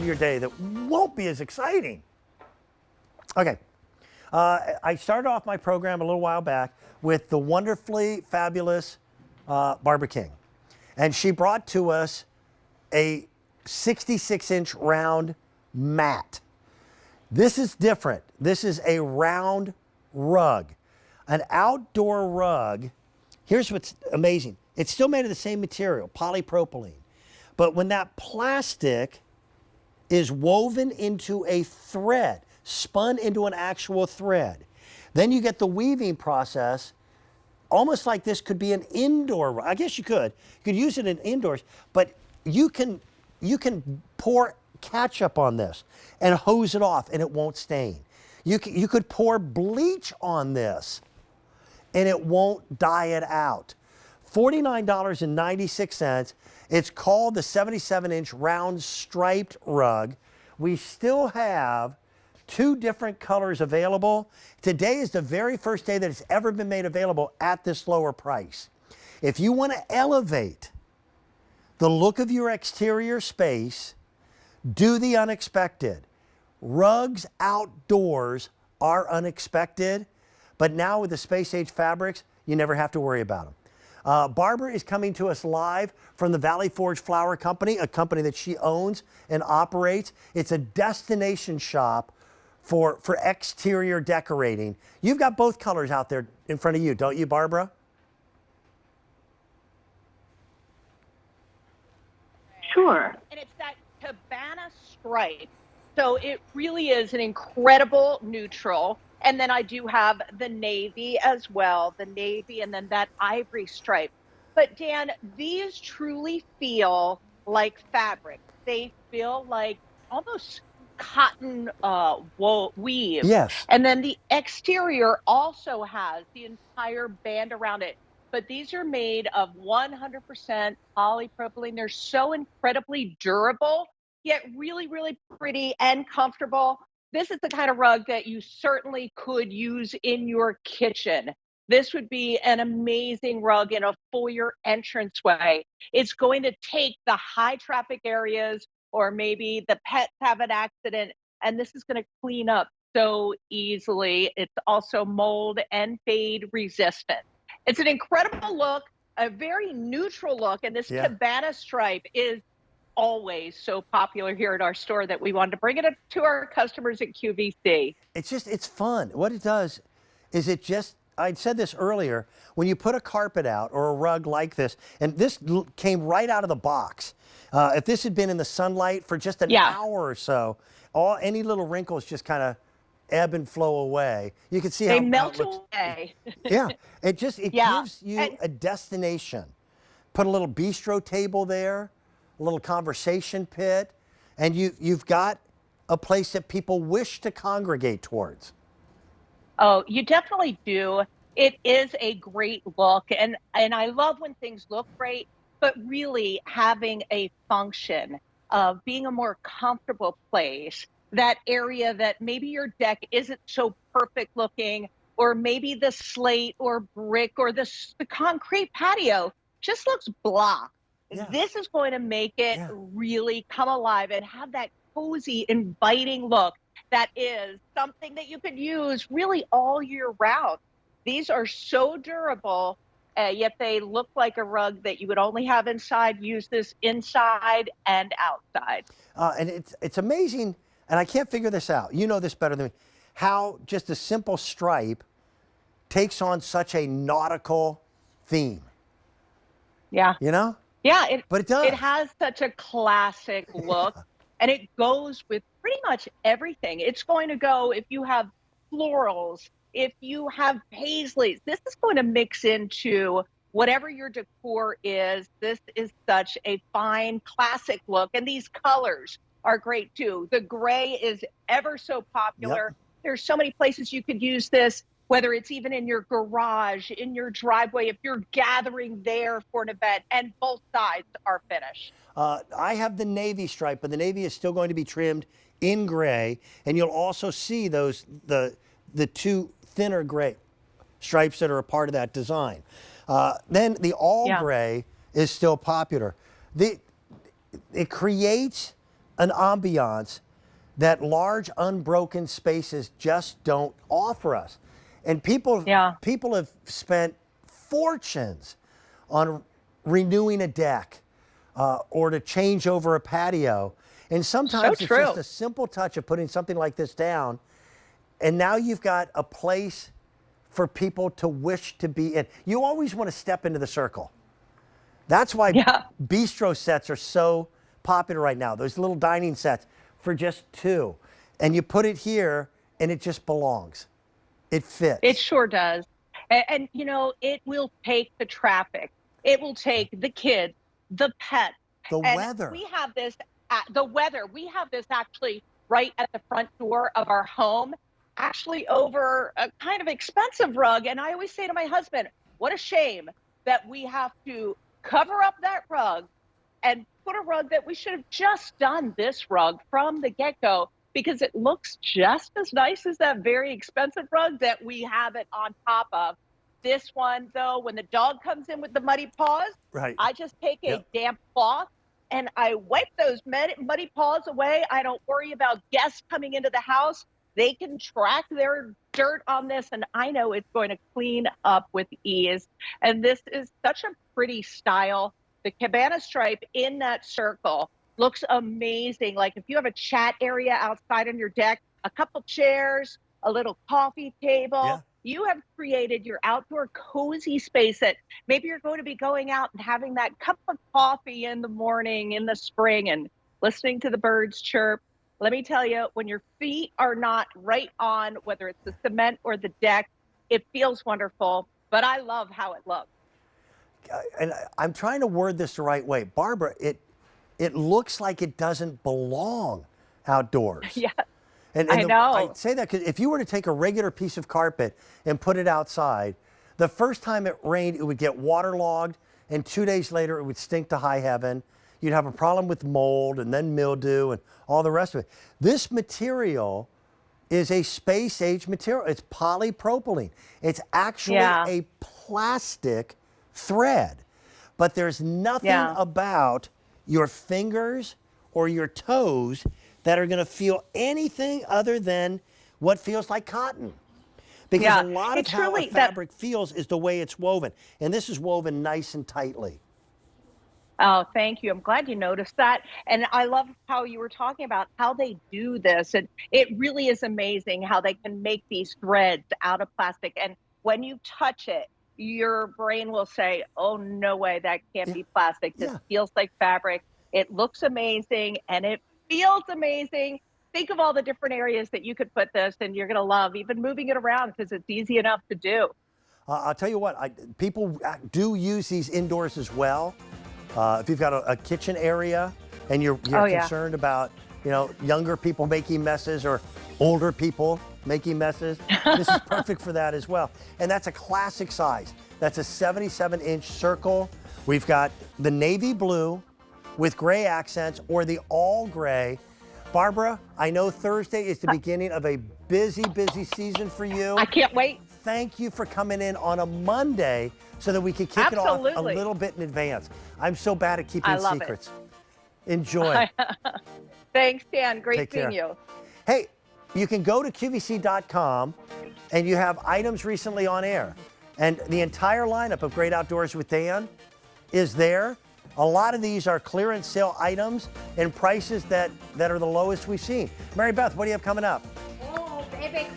of your day that won't be as exciting. Okay. I started off my program a little while back with the wonderfully fabulous Barbara King. And she brought to us a 66-inch round mat. This is different. This is a round rug. An outdoor rug. Here's what's amazing. It's still made of the same material, polypropylene. But when that plastic is woven into a thread, spun into an actual thread, then you get the weaving process, almost like this could be an indoor rug. I guess you could. You could use it in indoors, but you can pour ketchup on this and hose it off and it won't stain. You could pour bleach on this and it won't dye it out. $49.96. It's called the 77-inch round striped rug. We still have 2 different colors available. Today is the very first day that it's ever been made available at this lower price. If you want to elevate the look of your exterior space, do the unexpected. Rugs outdoors are unexpected, but now with the space age fabrics, you never have to worry about them. Barbara is coming to us live from the Valley Forge Flower Company, a company that she owns and operates. It's a destination shop for exterior decorating. You've got both colors out there in front of you, don't you, Barbara? Sure. And it's that cabana stripe. So it really is an incredible neutral. And then I do have the navy as well, the navy and then that ivory stripe. But Dan, these truly feel like fabric. They feel like almost cotton wool weave. Yes. And then the exterior also has the entire band around it. But these are made of 100% polypropylene. They're so incredibly durable, yet really, really pretty and comfortable. This is the kind of rug that you certainly could use in your kitchen. This would be an amazing rug in a foyer entranceway. It's going to take the high traffic areas, or maybe the pets have an accident, and this is going to clean up so easily. It's also mold and fade resistant. It's an incredible look, a very neutral look, and this cabana stripe is always so popular here at our store that we wanted to bring it up to our customers at QVC. It's fun. What it does is I'd said this earlier, when you put a carpet out or a rug like this, and this came right out of the box. If this had been in the sunlight for just an hour or so, any little wrinkles just kind of ebb and flow away. You can see they how melt how it looks. away. Yeah, it gives you a destination. Put a little bistro table there, a little conversation pit, and you've got a place that people wish to congregate towards. Oh, you definitely do. It is a great look, and I love when things look great, but really having a function of being a more comfortable place. That area that maybe your deck isn't so perfect looking, or maybe the slate or brick or the concrete patio just looks blah. Yeah. This is going to make it really come alive and have that cozy, inviting look that is something that you could use really all year round. These are so durable, yet they look like a rug that you would only have inside. Use this inside and outside. And it's amazing, and I can't figure this out. You know this better than me. How just a simple stripe takes on such a nautical theme. Yeah. You know? Yeah, but it does. It has such a classic look, and it goes with pretty much everything. It's going to go if you have florals, if you have paisleys. This is going to mix into whatever your decor is. This is such a fine, classic look, and these colors are great too. The gray is ever so popular. Yep. There's so many places you could use this, whether it's even in your garage, in your driveway, if you're gathering there for an event, and both sides are finished. I have the navy stripe, but the navy is still going to be trimmed in gray, and you'll also see the 2 thinner gray stripes that are a part of that design. Then the all gray is still popular. It creates an ambiance that large unbroken spaces just don't offer us. And people have spent fortunes on renewing a deck or to change over a patio. And sometimes it's just a simple touch of putting something like this down. And now you've got a place for people to wish to be in. You always want to step into the circle. That's why bistro sets are so popular right now. Those little dining sets for just $2. And you put it here and it just belongs. It fits. It sure does. And you know, it will take the traffic. It will take the kids, the pets. The weather. We have this, we have this actually right at the front door of our home, actually over a kind of expensive rug. And I always say to my husband, what a shame that we have to cover up that rug and put a rug that we should have just done this rug from the get-go, because it looks just as nice as that very expensive rug that we have it on top of. This one, though, when the dog comes in with the muddy paws, I just take a damp cloth and I wipe those muddy paws away. I don't worry about guests coming into the house. They can track their dirt on this, and I know it's going to clean up with ease. And this is such a pretty style. The cabana stripe in that circle looks amazing. Like if you have a chat area outside on your deck, a couple chairs, a little coffee table, you have created your outdoor cozy space that maybe you're going to be going out and having that cup of coffee in the morning in the spring and listening to the birds chirp. Let me tell you, when your feet are not right on, whether it's the cement or the deck, it feels wonderful, but I love how it looks. And I'm trying to word this the right way. Barbara, it looks like it doesn't belong outdoors. Yeah, and I know. I say that because if you were to take a regular piece of carpet and put it outside, the first time it rained, it would get waterlogged, and 2 days later, it would stink to high heaven. You'd have a problem with mold and then mildew and all the rest of it. This material is a space-age material. It's polypropylene. It's actually a plastic thread, but there's nothing about your fingers or your toes that are going to feel anything other than what feels like cotton. Because a lot of how a fabric feels is the way it's woven. And this is woven nice and tightly. Oh, thank you. I'm glad you noticed that. And I love how you were talking about how they do this. And it really is amazing how they can make these threads out of plastic. And when you touch it, your brain will say, oh, no way, that can't be plastic. This feels like fabric. It looks amazing and it feels amazing. Think of all the different areas that you could put this and you're going to love, even moving it around because it's easy enough to do. I'll tell you what, people do use these indoors as well. If you've got a kitchen area and you're concerned about, you know, younger people making messes or older people making messes, this is perfect for that as well. And that's a classic size. That's a 77-inch circle. We've got the navy blue with gray accents or the all gray. Barbara, I know Thursday is the beginning of a busy season for you. I can't wait. Thank you for coming in on a Monday so that we can kick it off a little bit in advance. I'm so bad at keeping secrets. Enjoy. Thanks, Dan. Great Take seeing care. you. Hey, you can go to QVC.com and you have items recently on air. And the entire lineup of Great Outdoors with Dan is there. A lot of these are clearance sale items and prices that are the lowest we've seen. Mary Beth, what do you have coming up? Oh, baby.